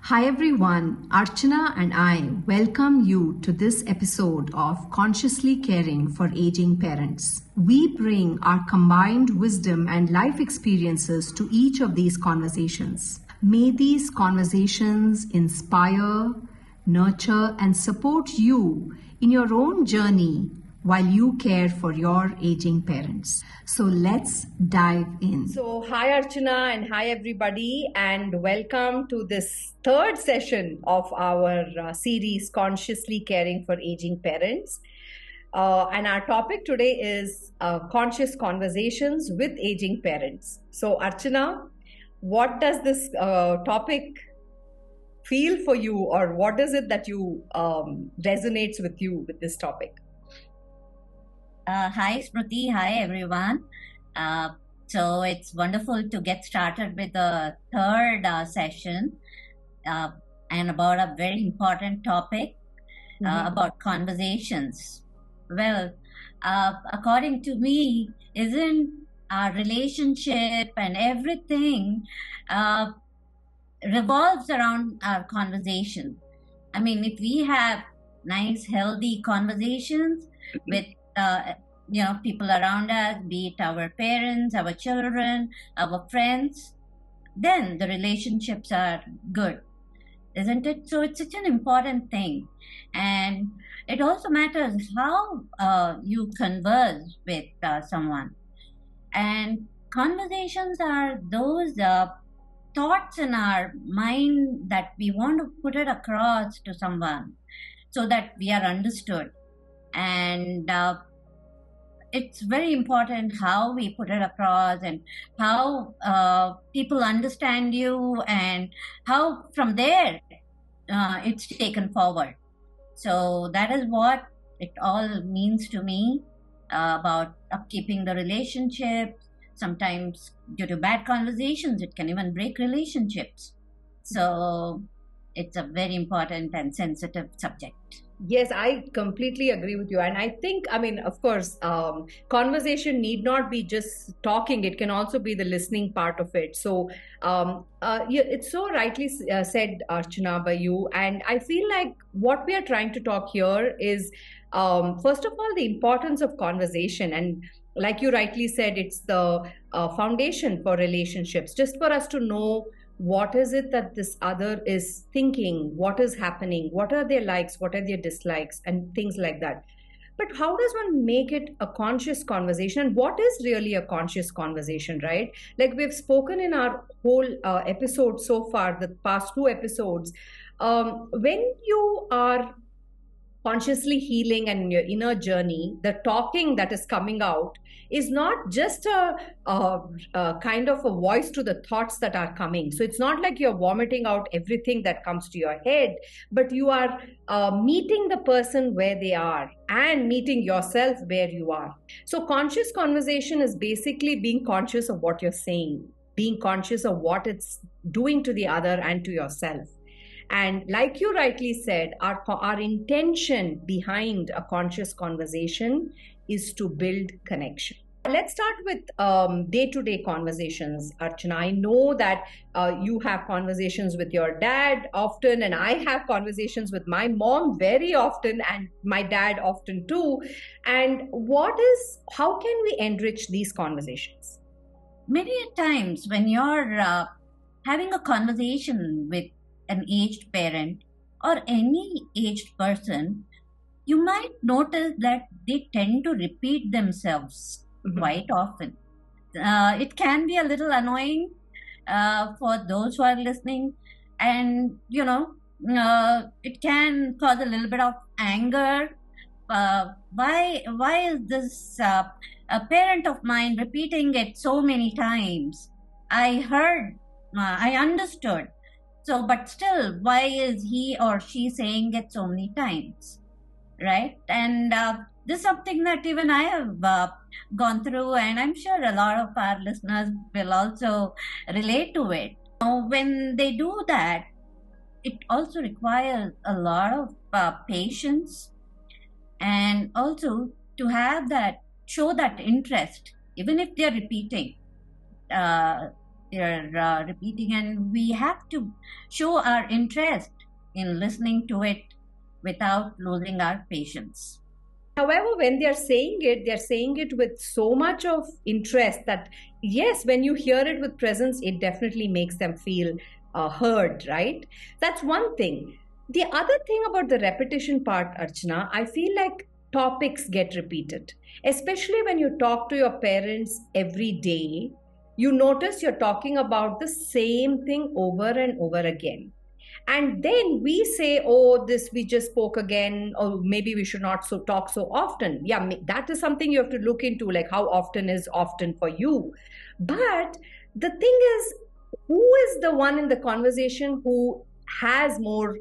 Hi everyone, Archana and I welcome you to this episode of Consciously Caring for Aging Parents. We bring our combined wisdom and life experiences to each of these conversations. May these conversations inspire, nurture, and support you in your own journey while you care for your aging parents. So let's dive in. So, hi Archana and hi everybody, and welcome to this third session of our series Consciously Caring for Aging Parents. And our topic today is conscious conversations with aging parents. So, Archana, what does this topic feel for you, or what is it that you resonates with you with this topic? Hi, Smriti. Hi, everyone. So it's wonderful to get started with the third session and about a very important topic about conversations. Well, according to me, isn't our relationship and everything revolves around our conversation. I mean, if we have nice, healthy conversations with people around us, be it our parents, our children, our friends, then the relationships are good, isn't it? So it's such an important thing. And it also matters how you converse with someone. And conversations are those thoughts in our mind that we want to put it across to someone so that we are understood. And it's very important how we put it across and how people understand you and how from there it's taken forward. So that is what it all means to me about upkeeping the relationship. Sometimes due to bad conversations, it can even break relationships. So it's a very important and sensitive subject. Yes, I completely agree with you. And I think, I mean, of course, conversation need not be just talking, it can also be the listening part of it. So, yeah, it's so rightly said, Archana, by you. And I feel like what we are trying to talk here is, first of all, the importance of conversation. And like you rightly said, it's the foundation for relationships, just for us to know what is it that this other is thinking, what is happening, what are their likes, what are their dislikes, and things like that. But how does one make it a conscious conversation, and what is really a conscious conversation, right? Like we've spoken in our whole episode so far, the past two episodes, when you are consciously healing and in your inner journey, the talking that is coming out is not just a kind of a voice to the thoughts that are coming. So it's not like you're vomiting out everything that comes to your head, but you are meeting the person where they are and meeting yourself where you are. So conscious conversation is basically being conscious of what you're saying, being conscious of what it's doing to the other and to yourself. And like you rightly said, our intention behind a conscious conversation is to build connection. Let's start with day-to-day conversations, Archana. I know that you have conversations with your dad often, and I have conversations with my mom very often, and my dad often too. And how can we enrich these conversations? Many times when you're having a conversation with an aged parent or any aged person, you might notice that they tend to repeat themselves quite often. It can be a little annoying for those who are listening, and it can cause a little bit of anger. Why is this a parent of mine repeating it so many times? I heard, I understood. So, but still, why is he or she saying it so many times? Right? And this is something that even I have gone through, and I'm sure a lot of our listeners will also relate to it. When they do that, it also requires a lot of patience, and also to have that, show that interest, even if they're repeating. they're repeating, and we have to show our interest in listening to it without losing our patience. However, when they're saying it with so much of interest that, yes, when you hear it with presence, it definitely makes them feel heard, right? That's one thing. The other thing about the repetition part, Archana, I feel like topics get repeated, especially when you talk to your parents every day. You notice you're talking about the same thing over and over again, and then we say, oh, this we just spoke again, or maybe we should not so talk so often. Yeah, that is something you have to look into, like how often is often for you. But the thing is, who is the one in the conversation who has more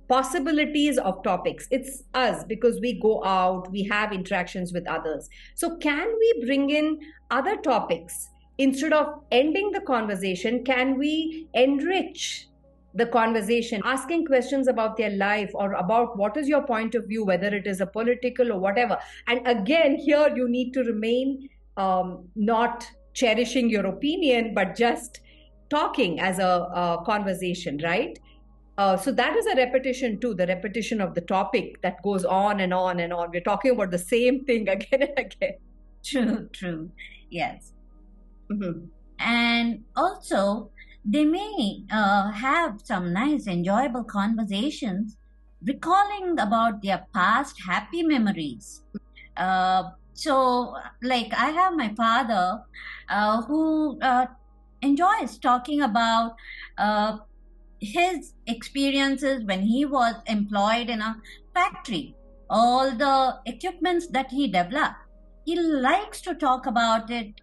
possibilities of topics? It's us, because we go out, we have interactions with others. So can we bring in other topics instead of ending the conversation? Can we enrich the conversation, asking questions about their life or about what is your point of view, whether it is a political or whatever? And again, here you need to remain not cherishing your opinion, but just talking as a conversation, right? So that is a repetition too, the repetition of the topic that goes on and on and on. We're talking about the same thing again and again. True. Yes. Mm-hmm. And also, they may have some nice, enjoyable conversations, recalling about their past happy memories. So, like, I have my father who enjoys talking about his experiences when he was employed in a factory, all the equipments that he developed. He likes to talk about it,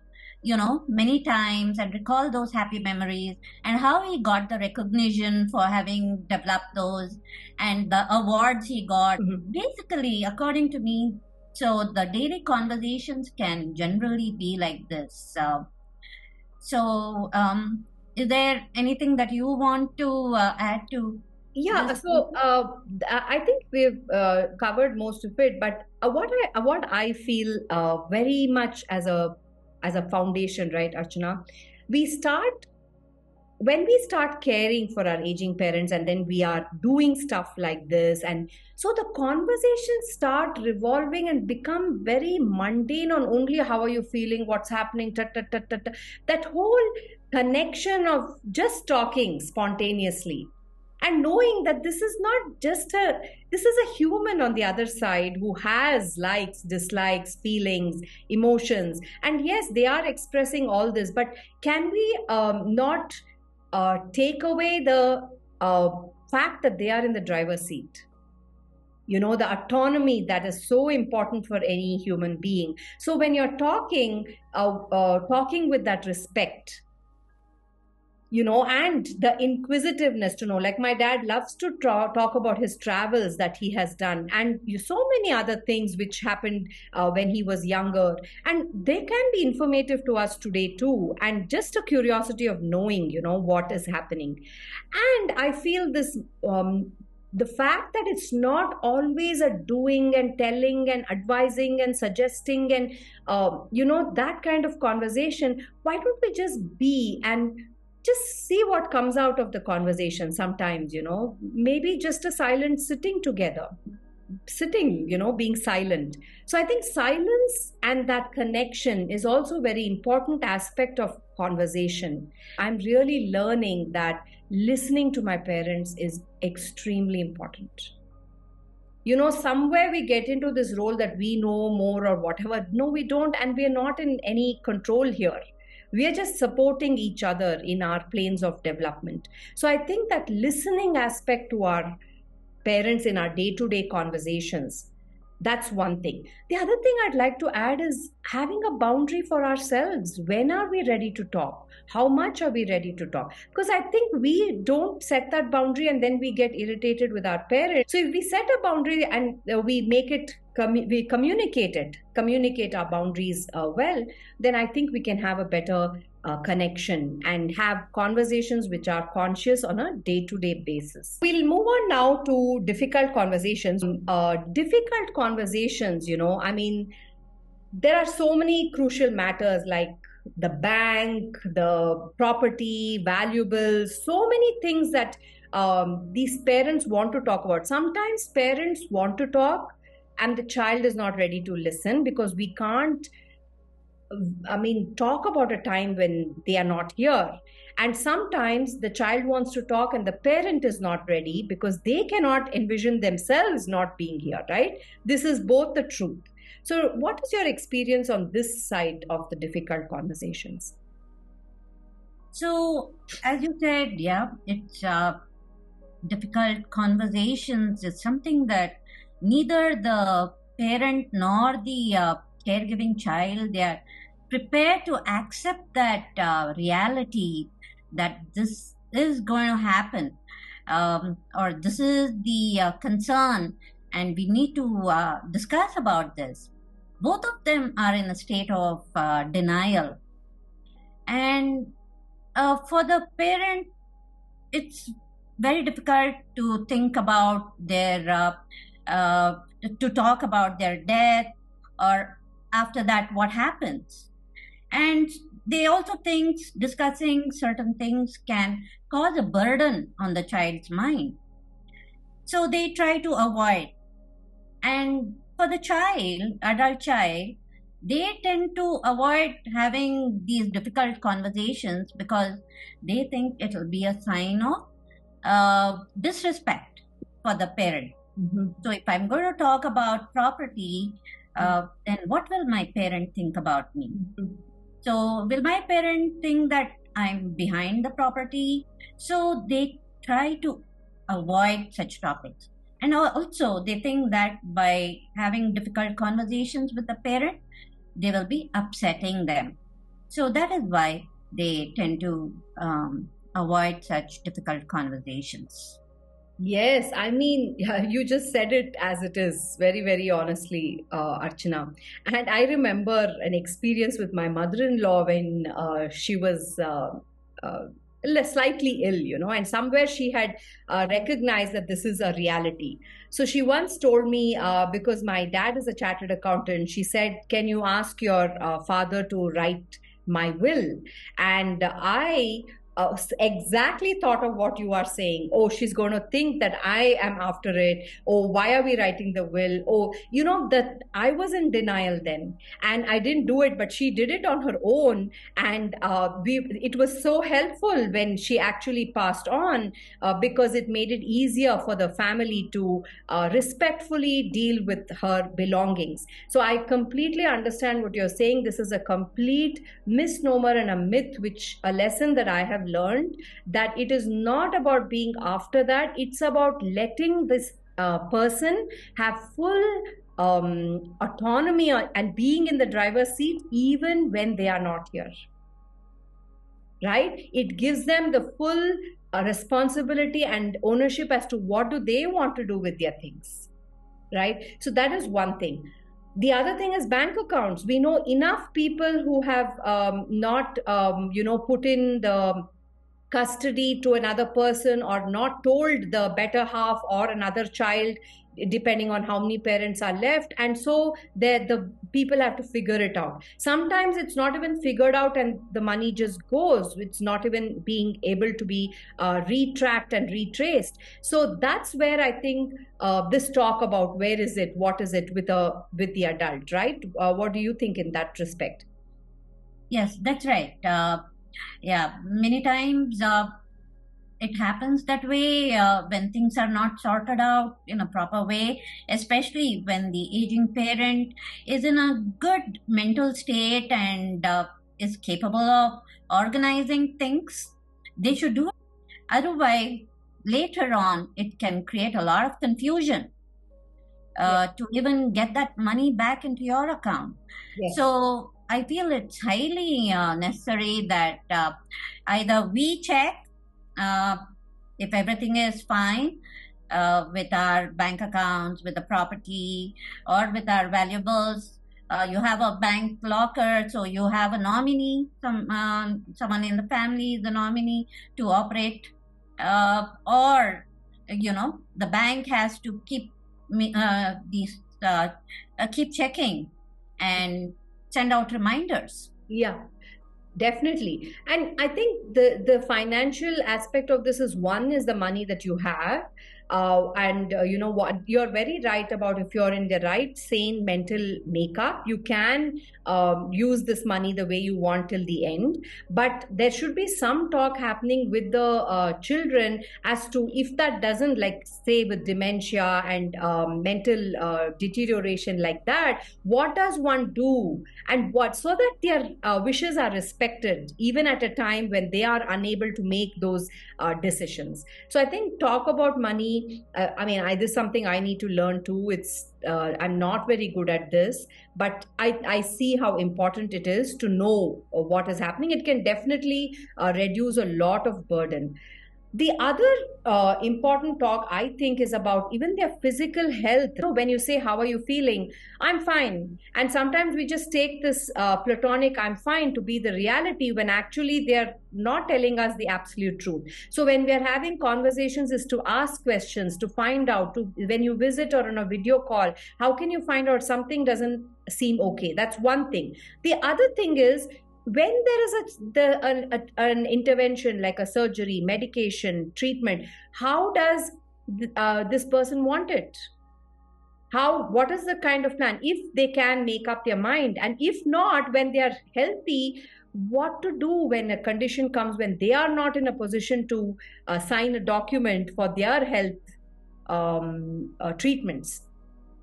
many times, and recall those happy memories and how he got the recognition for having developed those and the awards he got. Mm-hmm. Basically, according to me, so the daily conversations can generally be like this. Is there anything that you want to add to Yeah, this? so I think we've covered most of it, but what I feel very much as a foundation, right, Archana? We start when we start caring for our aging parents, and then we are doing stuff like this, and so the conversations start revolving and become very mundane on only how are you feeling, what's happening, ta, ta, ta, ta, ta. That whole connection of just talking spontaneously and knowing that this is not just this is a human on the other side who has likes, dislikes, feelings, emotions, and yes, they are expressing all this. But can we not take away the fact that they are in the driver's seat? The autonomy that is so important for any human being. So when you're talking with that respect, and the inquisitiveness to know, like my dad loves to talk about his travels that he has done, and so many other things which happened when he was younger, and they can be informative to us today too, and just a curiosity of knowing what is happening. And I feel this the fact that it's not always a doing and telling and advising and suggesting and that kind of conversation. Why don't we just be and just see what comes out of the conversation? Sometimes, maybe just a silent sitting together, being silent. So I think silence and that connection is also a very important aspect of conversation. I'm really learning that listening to my parents is extremely important. Somewhere we get into this role that we know more or whatever. No, we don't, and we are not in any control here. We are just supporting each other in our planes of development. So I think that listening aspect to our parents in our day-to-day conversations, that's one thing. The other thing I'd like to add is having a boundary for ourselves. When are we ready to talk? How much are we ready to talk? Because I think we don't set that boundary, and then we get irritated with our parents. So if we set a boundary and we make it, we communicate our boundaries well, then I think we can have a better connection and have conversations which are conscious on a day-to-day basis. We'll move on now to difficult conversations. Difficult conversations, there are so many crucial matters like the bank, the property, valuables, so many things that these parents want to talk about. Sometimes parents want to talk and the child is not ready to listen because we can't, talk about a time when they are not here. And sometimes the child wants to talk and the parent is not ready because they cannot envision themselves not being here, right? This is both the truth. So, what is your experience on this side of the difficult conversations? So, as you said, yeah, it's difficult conversations is something that neither the parent nor the caregiving child, they are prepared to accept that reality, that this is going to happen, or this is the concern, and we need to discuss about this. Both of them are in a state of denial. And for the parent, it's very difficult to think about their to talk about their death, or after that what happens. And they also think discussing certain things can cause a burden on the child's mind, so they try to avoid. And for the adult child, they tend to avoid having these difficult conversations because they think it will be a sign of disrespect for the parent. So if I'm going to talk about property, then what will my parent think about me? So will my parent think that I'm behind the property? So they try to avoid such topics. And also they think that by having difficult conversations with the parent, they will be upsetting them. So that is why they tend to avoid such difficult conversations. Yes, you just said it as it is, very, very honestly, Archana. And I remember an experience with my mother-in-law when she was slightly ill, and somewhere she had recognized that this is a reality. So she once told me, because my dad is a chartered accountant, she said, "Can you ask your father to write my will?" And I exactly thought of what you are saying. Oh, she's going to think that I am after it. Oh, why are we writing the will? Oh, that I was in denial then, and I didn't do it, but she did it on her own. And it was so helpful when she actually passed on, because it made it easier for the family to respectfully deal with her belongings. So I completely understand what you're saying. This is a complete misnomer and a myth, which a lesson that I have learned, that it is not about being after that. It's about letting this person have full autonomy and being in the driver's seat even when they are not here. Right? It gives them the full responsibility and ownership as to what do they want to do with their things. Right? So that is one thing. The other thing is bank accounts. We know enough people who have not, put in the custody to another person, or not told the better half or another child, depending on how many parents are left. And so the people have to figure it out. Sometimes it's not even figured out and the money just goes. It's not even being able to be retracked and retraced. So that's where I think this talk about where is it, what is it with the adult, right? What do you think in that respect? Yes, that's right. Yeah, many times it happens that way when things are not sorted out in a proper way, especially when the aging parent is in a good mental state and is capable of organizing things. They should do it. Otherwise, later on, it can create a lot of confusion to even get that money back into your account. Yes. So I feel it's highly necessary that either we check if everything is fine with our bank accounts, with the property, or with our valuables. You have a bank locker, so you have a nominee, someone in the family is the nominee to operate, or the bank has to keep keep checking and send out reminders. Yeah. Definitely. And I think the financial aspect of this is, one is the money that you have. And you know what, you're very right about, if you're in the right sane mental makeup, you can use this money the way you want till the end. But there should be some talk happening with the children as to, if that doesn't, like say with dementia and mental deterioration like that, what does one do, and what, so that their wishes are respected even at a time when they are unable to make those decisions. So I think talk about money, I mean, this is something I need to learn too. It's I'm not very good at this, but I see how important it is to know what is happening. It can definitely reduce a lot of burden. The other important talk, I think, is about even their physical health. You know, when you say, how are you feeling? I'm fine. And sometimes we just take this platonic I'm fine to be the reality, when actually they're not telling us the absolute truth. So when we are having conversations, is to ask questions, to find out, to, when you visit or on a video call, how can you find out something doesn't seem okay? That's one thing. The other thing is, when there is an intervention like a surgery, medication, treatment, how does this person want it? What is the kind of plan, if they can make up their mind? And if not, when they are healthy, what to do when a condition comes when they are not in a position to sign a document for their health treatments?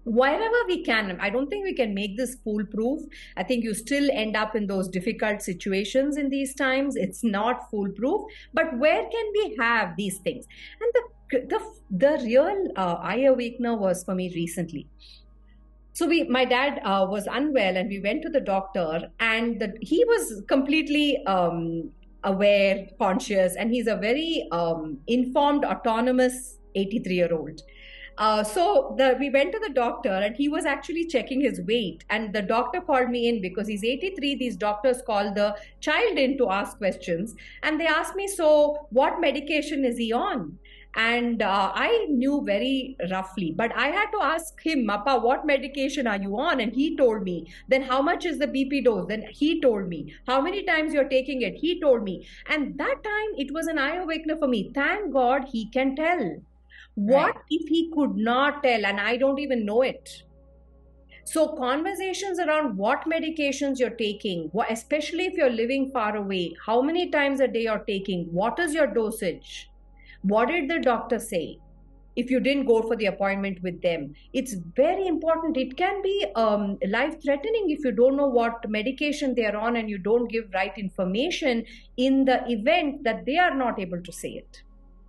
Wherever we can, I don't think we can make this foolproof. I think you still end up in those difficult situations in these times. It's not foolproof, but where can we have these things? And the real eye awakener was for me recently. So my dad was unwell, and we went to the doctor, and he was completely aware, conscious, and he's a very informed, autonomous 83-year-old. We went to the doctor, and he was actually checking his weight, and the doctor called me in because he's 83. These doctors call the child in to ask questions, and they asked me, so what medication is he on? And I knew very roughly, but I had to ask him, Mappa, what medication are you on? And he told me. Then how much is the BP dose? Then he told me. How many times you're taking it? He told me. And that time it was an eye opener for me. Thank God he can tell. What Right. if he could not tell and I don't even know it? So conversations around what medications you're taking, especially if you're living far away, how many times a day you're taking, what is your dosage? What did the doctor say? If you didn't go for the appointment with them, it's very important. It can be life-threatening if you don't know what medication they are on and you don't give right information in the event that they are not able to say it.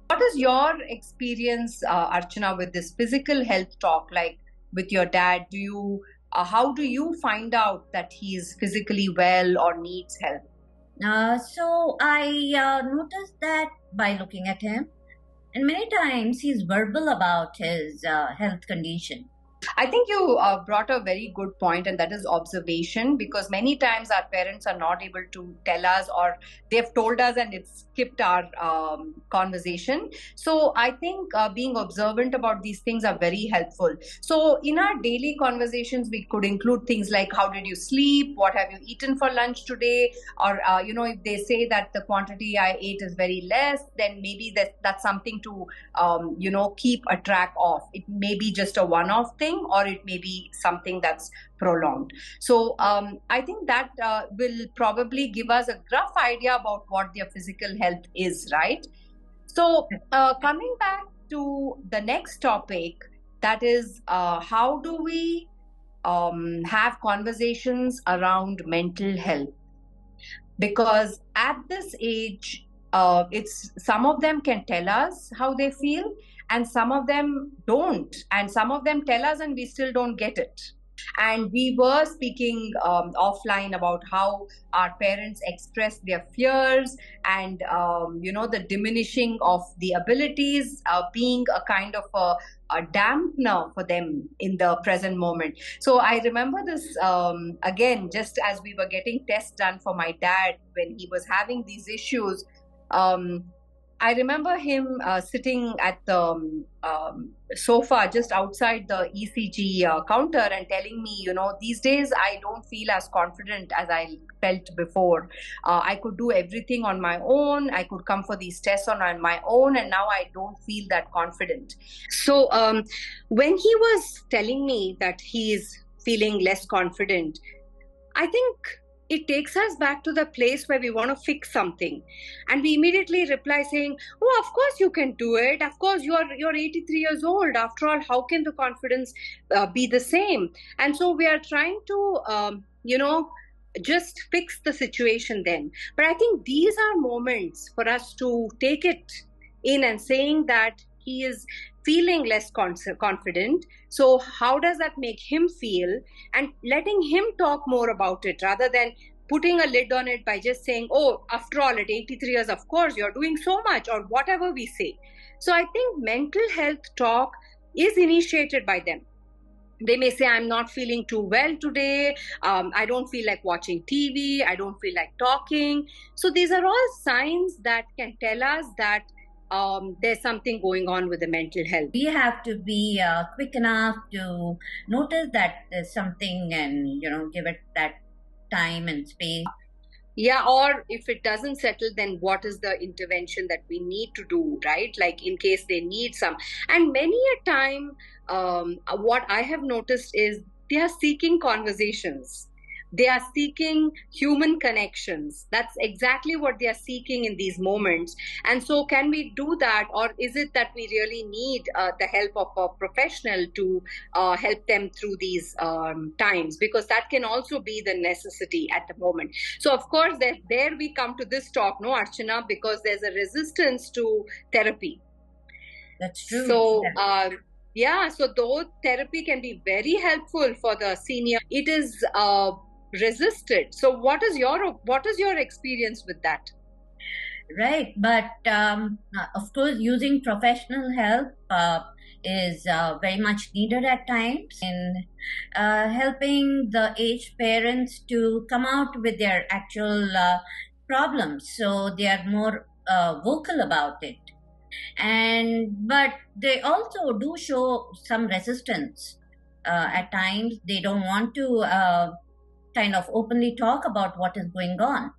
What is your experience, Archana, with this physical health talk? Like with your dad, how do you find out that he's physically well or needs help? So I noticed that by looking at him, and many times he's verbal about his health condition. I think you brought a very good point, and that is observation, because many times our parents are not able to tell us, or they've told us and it's skipped our conversation. So I think being observant about these things are very helpful. So in our daily conversations, we could include things like, how did you sleep? What have you eaten for lunch today? Or, if they say that the quantity I ate is very less, then maybe that's something to, keep a track of. It may be just a one-off thing, or it may be something that's prolonged. So I think that will probably give us a rough idea about what their physical health is, right? So coming back to the next topic, that is how do we have conversations around mental health? Because at this age, it's some of them can tell us how they feel, and some of them don't, and some of them tell us and we still don't get it. And we were speaking offline about how our parents express their fears, and the diminishing of the abilities being a kind of a dampener for them in the present moment. So I remember this again, just as we were getting tests done for my dad when he was having these issues. I remember him sitting at the sofa just outside the ECG counter and telling me, these days I don't feel as confident as I felt before. I could do everything on my own. I could come for these tests on my own, and now I don't feel that confident. So when he was telling me that he is feeling less confident, I think it takes us back to the place where we want to fix something, and we immediately reply saying, "Oh, of course you can do it. Of course you're 83 years old. After all, how can the confidence be the same?" And so we are trying to, just fix the situation then. But I think these are moments for us to take it in and saying that he is feeling less confident. So how does that make him feel? And letting him talk more about it rather than putting a lid on it by just saying, "Oh, after all, at 83 years, of course, you're doing so much," or whatever we say. So I think mental health talk is initiated by them. They may say, "I'm not feeling too well today. I don't feel like watching TV. I don't feel like talking." So these are all signs that can tell us that there's something going on with the mental health. We have to be quick enough to notice that there's something and, give it that time and space. Yeah, or if it doesn't settle, then what is the intervention that we need to do, right? Like in case they need some. And many a time, what I have noticed is they are seeking conversations. They are seeking human connections. That's exactly what they are seeking in these moments. And so, can we do that, or is it that we really need the help of a professional to help them through these times? Because that can also be the necessity at the moment. So, of course, there we come to this talk, no, Archana, because there's a resistance to therapy. That's true. So, yeah, so though therapy can be very helpful for the senior, it is resisted. So what is your experience with that? Right, but of course, using professional help is very much needed at times in helping the aged parents to come out with their actual problems, so they are more vocal about it. But they also do show some resistance at times. They don't want to kind of openly talk about what is going on.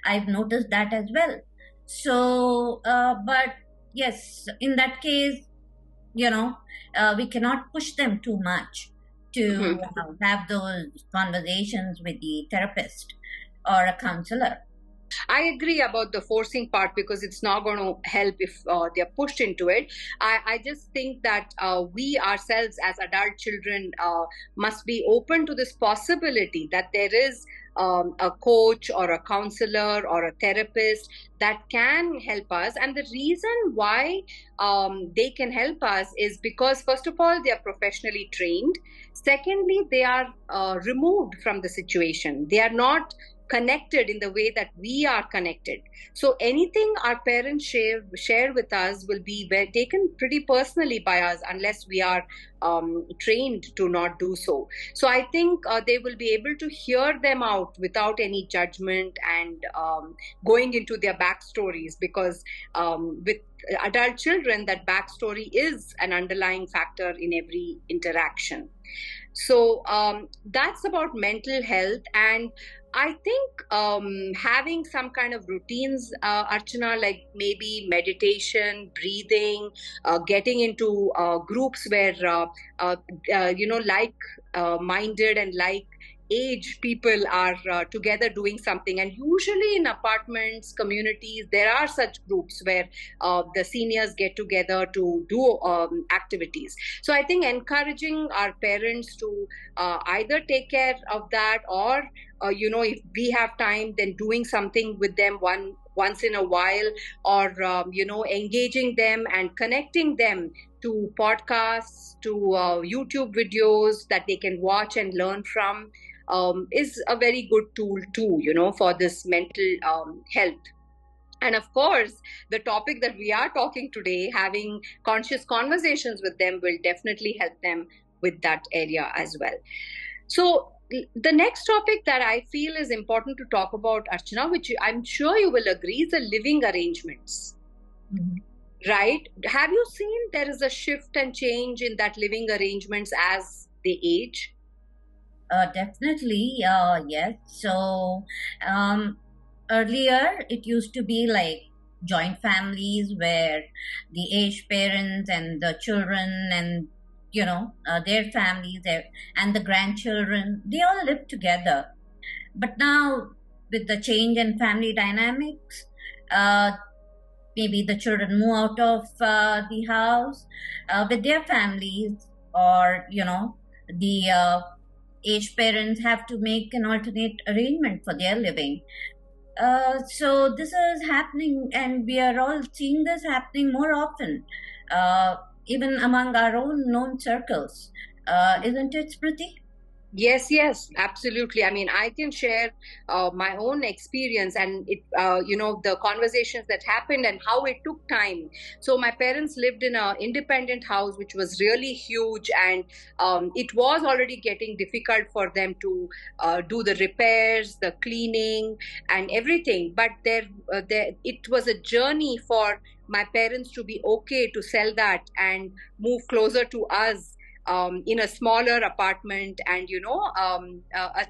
I've noticed that as well. So, but yes, in that case, we cannot push them too much to have those conversations with the therapist or a counselor. I agree about the forcing part, because it's not going to help if they're pushed into it. I just think that we ourselves as adult children must be open to this possibility that there is a coach or a counselor or a therapist that can help us. And the reason why they can help us is because, first of all, they are professionally trained. Secondly, they are removed from the situation. They are not connected in the way that we are connected. So anything our parents share with us will be taken pretty personally by us unless we are trained to not do so. So I think they will be able to hear them out without any judgment and going into their backstories, because with adult children, that backstory is an underlying factor in every interaction. So that's about mental health. And I think having some kind of routines, Archana, like maybe meditation, breathing, getting into groups where, like-minded and like age people are together doing something. And usually in apartments, communities, there are such groups where the seniors get together to do activities. So I think encouraging our parents to either take care of that, or if we have time, then doing something with them once in a while, or engaging them and connecting them to podcasts, to YouTube videos that they can watch and learn from, is a very good tool too, for this mental health. And of course, the topic that we are talking today, having conscious conversations with them, will definitely help them with that area as well. So the next topic that I feel is important to talk about, Archana, which I'm sure you will agree, is the living arrangements. Mhm. right? Have you seen there is a shift and change in that living arrangements as they age? Definitely, yes. So, um, earlier it used to be like joint families where the aged parents and the children and their families and the grandchildren, they all live together. But now, with the change in family dynamics, uh, maybe the children move out of the house with their families, or the aged parents have to make an alternate arrangement for their living. So this is happening, and we are all seeing this happening more often, uh, even among our own known circles. Isn't it, Smriti? Yes, absolutely. I mean, I can share my own experience and the conversations that happened and how it took time. So my parents lived in an independent house, which was really huge, and it was already getting difficult for them to do the repairs, the cleaning, and everything. But it was a journey for my parents to be okay to sell that and move closer to us in a smaller apartment, and a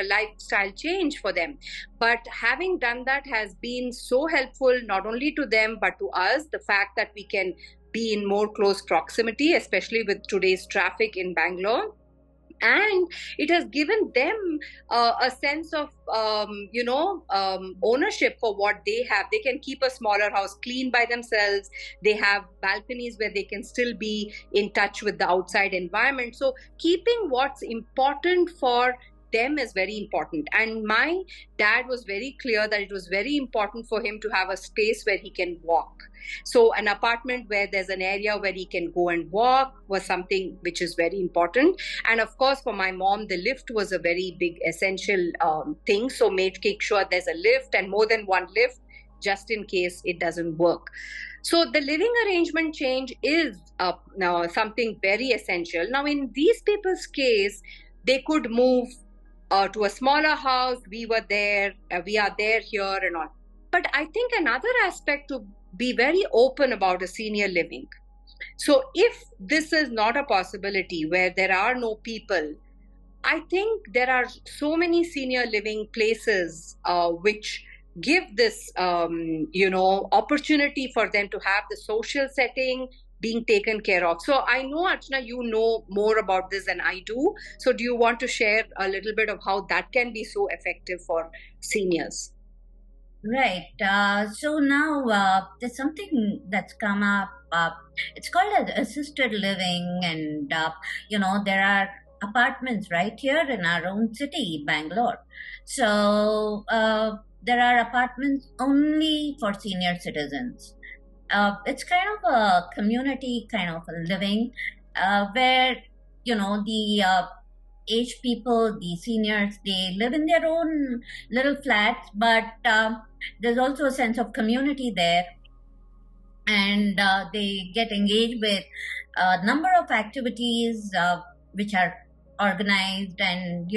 lifestyle change for them. But having done that has been so helpful, not only to them but to us. The fact that we can be in more close proximity, especially with today's traffic in Bangalore, and it has given them a sense of ownership for what they have. They can keep a smaller house clean by themselves. They have balconies where they can still be in touch with the outside environment. So keeping what's important for them is very important. And my dad was very clear that it was very important for him to have a space where he can walk. So an apartment where there's an area where he can go and walk was something which is very important. And of course, for my mom, the lift was a very big essential thing. So make sure there's a lift and more than one lift, just in case it doesn't work. So the living arrangement change is now something very essential. Now, in these people's case, they could move to a smaller house. We were there, we are there here and all. But I think another aspect to be very open about a senior living. So if this is not a possibility where there are no people, I think there are so many senior living places which give this, opportunity for them to have the social setting being taken care of. So I know, Archana, you know more about this than I do. So do you want to share a little bit of how that can be so effective for seniors? Right. So now there's something that's come up. It's called as assisted living, and there are apartments right here in our own city, Bangalore. So there are apartments only for senior citizens. It's kind of a community kind of a living where the aged people, the seniors, they live in their own little flats, but there's also a sense of community there, and they get engaged with a number of activities which are organized, and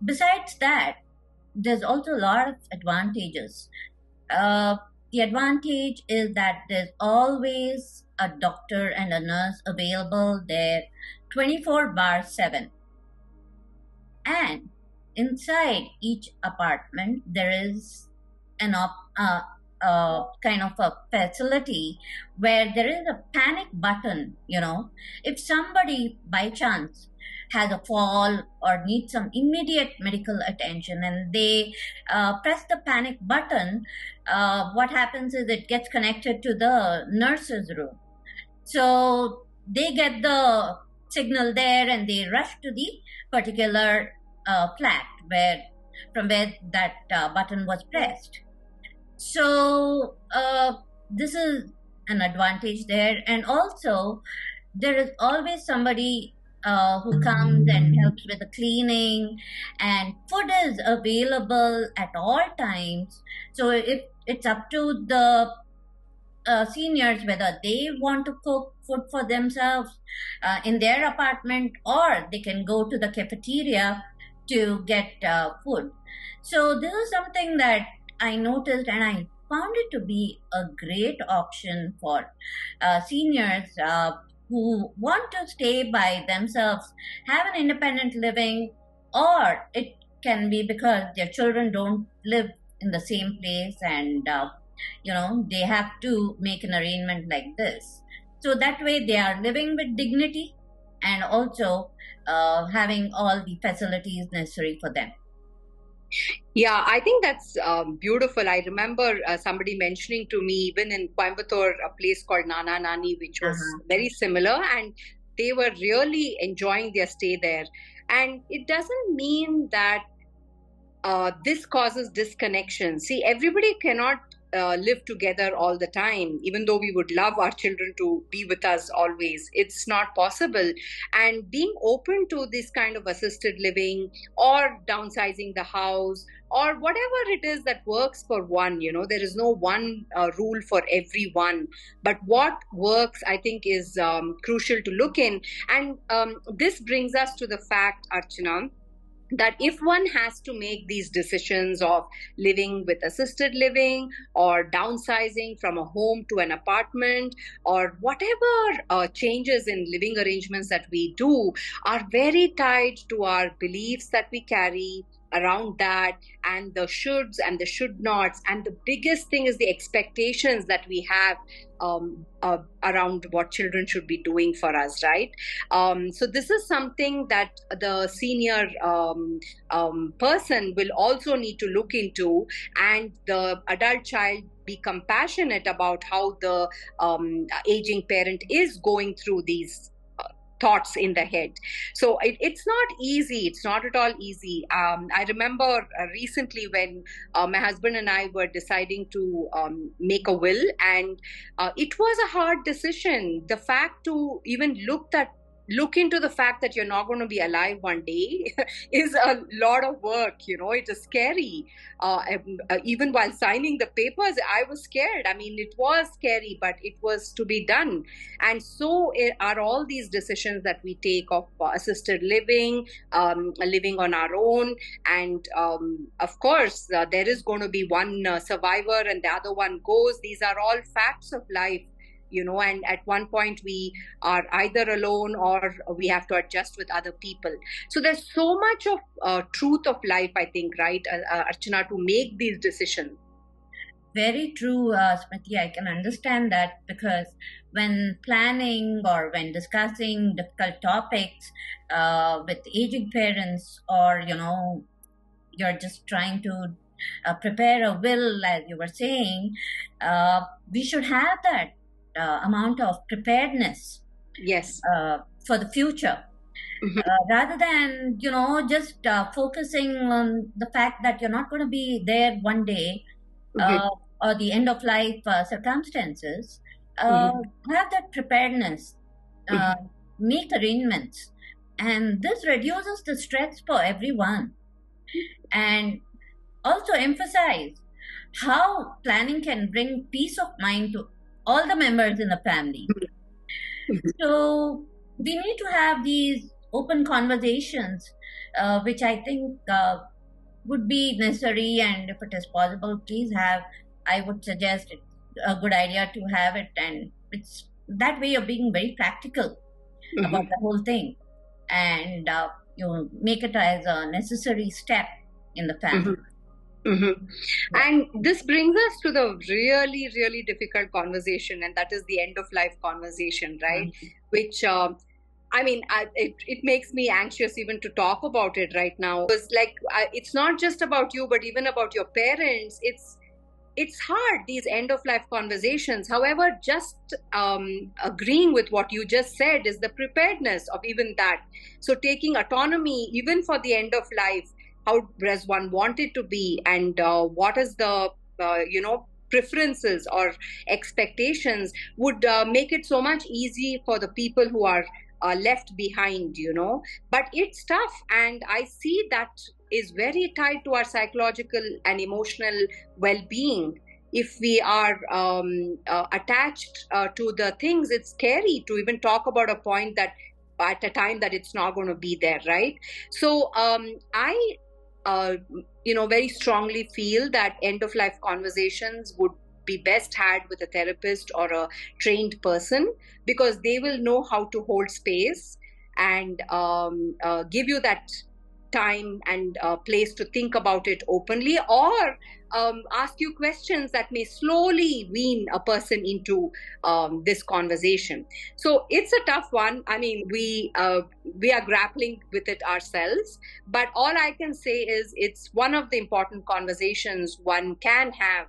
besides that, there's also a lot of advantages. The advantage is that there's always a doctor and a nurse available there 24/7. And inside each apartment, there is an kind of a facility where there is a panic button. If somebody by chance has a fall or needs some immediate medical attention, and they press the panic button, what happens is it gets connected to the nurse's room. So they get the signal there, and they rush to the particular flat from where that button was pressed. So this is an advantage there, and also there is always somebody who comes and helps with the cleaning, and food is available at all times. So if it's up to the seniors whether they want to cook food for themselves in their apartment, or they can go to the cafeteria to get food. So this is something that I noticed, and I found it to be a great option for seniors who want to stay by themselves, have an independent living, or it can be because their children don't live in the same place and they have to make an arrangement like this. So that way they are living with dignity and also having all the facilities necessary for them. Yeah, I think that's beautiful. I remember somebody mentioning to me, even in Coimbatore, a place called Nana Nani, which was very similar, and they were really enjoying their stay there. And it doesn't mean that this causes disconnection. See, everybody cannot live together all the time, even though we would love our children to be with us always. It's not possible. And being open to this kind of assisted living or downsizing the house or whatever it is that works for one, there is no one rule for everyone. But what works, I think, is crucial to look in. And this brings us to the fact, Archana, that if one has to make these decisions of living with assisted living or downsizing from a home to an apartment or whatever changes in living arrangements that we do are very tied to our beliefs that we carry around that and the shoulds and the should nots, and the biggest thing is the expectations that we have around what children should be doing for us, right? So this is something that the senior person will also need to look into, and the adult child be compassionate about how the aging parent is going through these thoughts in the head. So it's not easy. It's not at all easy. I remember recently when my husband and I were deciding to make a will, and it was a hard decision. The fact to even look into the fact that you're not going to be alive one day is a lot of work. It is scary. Even while signing the papers, I was scared. I mean, it was scary, but it was to be done. And so are all these decisions that we take of assisted living, living on our own. And of course, there is going to be one survivor and the other one goes. These are all facts of life. And at one point we are either alone or we have to adjust with other people. So there's so much of truth of life, I think, right, Archana, to make these decisions. Very true, Smriti. I can understand that, because when planning or when discussing difficult topics with aging parents, or you're just trying to prepare a will, as you were saying, we should have that amount of preparedness, yes, for the future, rather than just focusing on the fact that you're not going to be there one day, or the end of life circumstances. Have that preparedness, make arrangements, and this reduces the stress for everyone, and also emphasize how planning can bring peace of mind to all the members in the family. So we need to have these open conversations, which I think would be necessary, and if it is possible, please have. I would suggest it's a good idea to have it, and it's that way of being very practical about the whole thing, and make it as a necessary step in the family. And this brings us to the really, really difficult conversation, and that is the end of life conversation, right? Which, it makes me anxious even to talk about it right now. Because, it's not just about you, but even about your parents. It's hard, these end of life conversations. However, just agreeing with what you just said is the preparedness of even that. So taking autonomy even for the end of life, how does one want it to be, and what is the preferences or expectations would make it so much easy for the people who are left behind. But it's tough, and I see that is very tied to our psychological and emotional well-being. If we are attached to the things, it's scary to even talk about a point that at a time that it's not going to be there, right? So I very strongly feel that end of life conversations would be best had with a therapist or a trained person, because they will know how to hold space and give you that time and place to think about it openly, or ask you questions that may slowly wean a person into this conversation. So it's a tough one. I mean, we are grappling with it ourselves, but all I can say is it's one of the important conversations one can have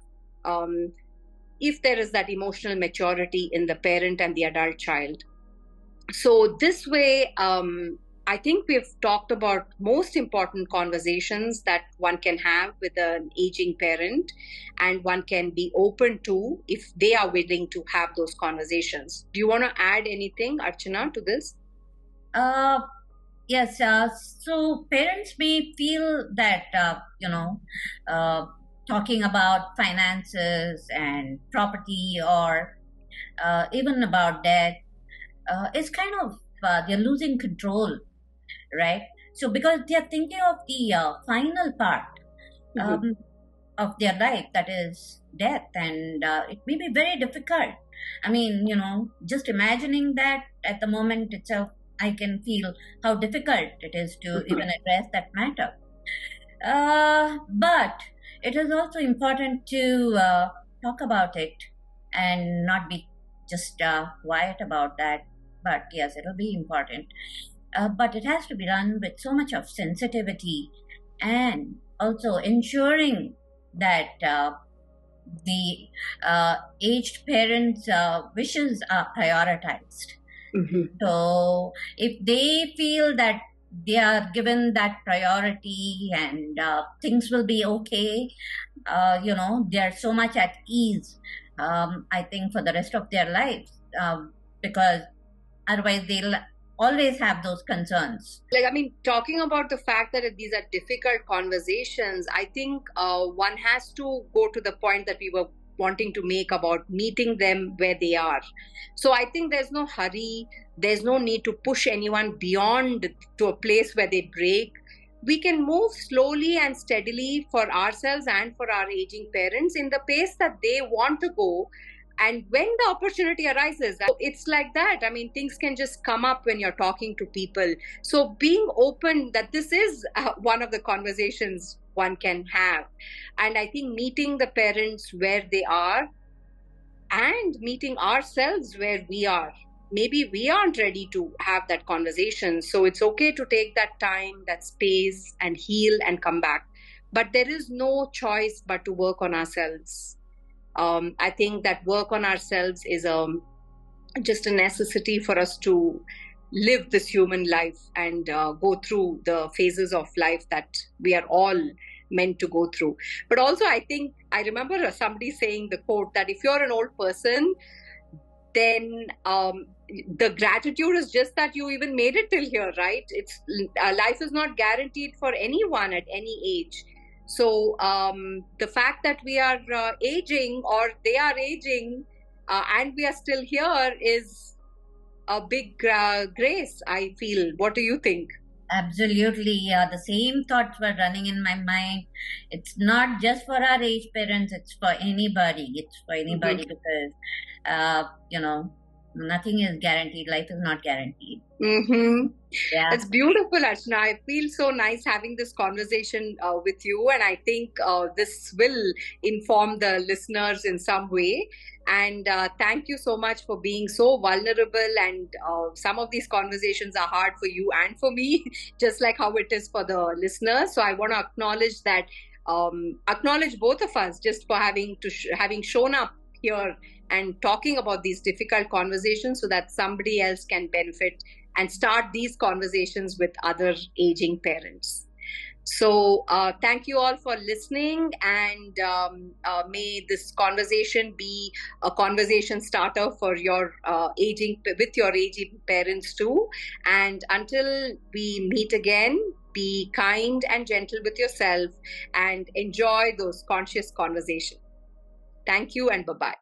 if there is that emotional maturity in the parent and the adult child. So this way, I think we've talked about most important conversations that one can have with an aging parent, and one can be open to if they are willing to have those conversations. Do you want to add anything, Archana, to this? Yes. So parents may feel that, talking about finances and property, or even about death, is kind of, they're losing control, right? So because they're thinking of the final part of their life, that is death, and it may be very difficult. I mean, just imagining that at the moment itself, I can feel how difficult it is to even address that matter. But it is also important to talk about it and not be just quiet about that. But yes, it'll be important. But it has to be done with so much of sensitivity, and also ensuring that the aged parents' wishes are prioritized. So if they feel that they are given that priority, and things will be okay, they're so much at ease, I think, for the rest of their lives, because otherwise they'll always have those concerns. Talking about the fact that these are difficult conversations, I think one has to go to the point that we were wanting to make about meeting them where they are. So I think there's no hurry. There's no need to push anyone beyond to a place where they break. We can move slowly and steadily for ourselves and for our aging parents in the pace that they want to go. And when the opportunity arises, it's like that. I mean, things can just come up when you're talking to people. So being open that this is one of the conversations one can have. And I think meeting the parents where they are and meeting ourselves where we are. Maybe we aren't ready to have that conversation. So it's okay to take that time, that space, and heal and come back. But there is no choice but to work on ourselves. I think that work on ourselves is just a necessity for us to live this human life and go through the phases of life that we are all meant to go through. But also, I think I remember somebody saying the quote that if you're an old person, then the gratitude is just that you even made it till here, right? It's life is not guaranteed for anyone at any age. So the fact that we are aging, or they are aging, and we are still here is a big grace, I feel. What do you think? Absolutely. The same thoughts were running in my mind. It's not just for our age parents, it's for anybody. It's for anybody because, nothing is guaranteed. Life is not guaranteed. Yeah. It's beautiful, Archana. I feel so nice having this conversation with you, and I think this will inform the listeners in some way. And thank you so much for being so vulnerable. And some of these conversations are hard for you and for me, just like how it is for the listeners. So I want to acknowledge that, acknowledge both of us just for having shown up here and talking about these difficult conversations so that somebody else can benefit and start these conversations with other aging parents. So thank you all for listening, and may this conversation be a conversation starter for your aging parents too. And until we meet again, be kind and gentle with yourself and enjoy those conscious conversations. Thank you and bye-bye.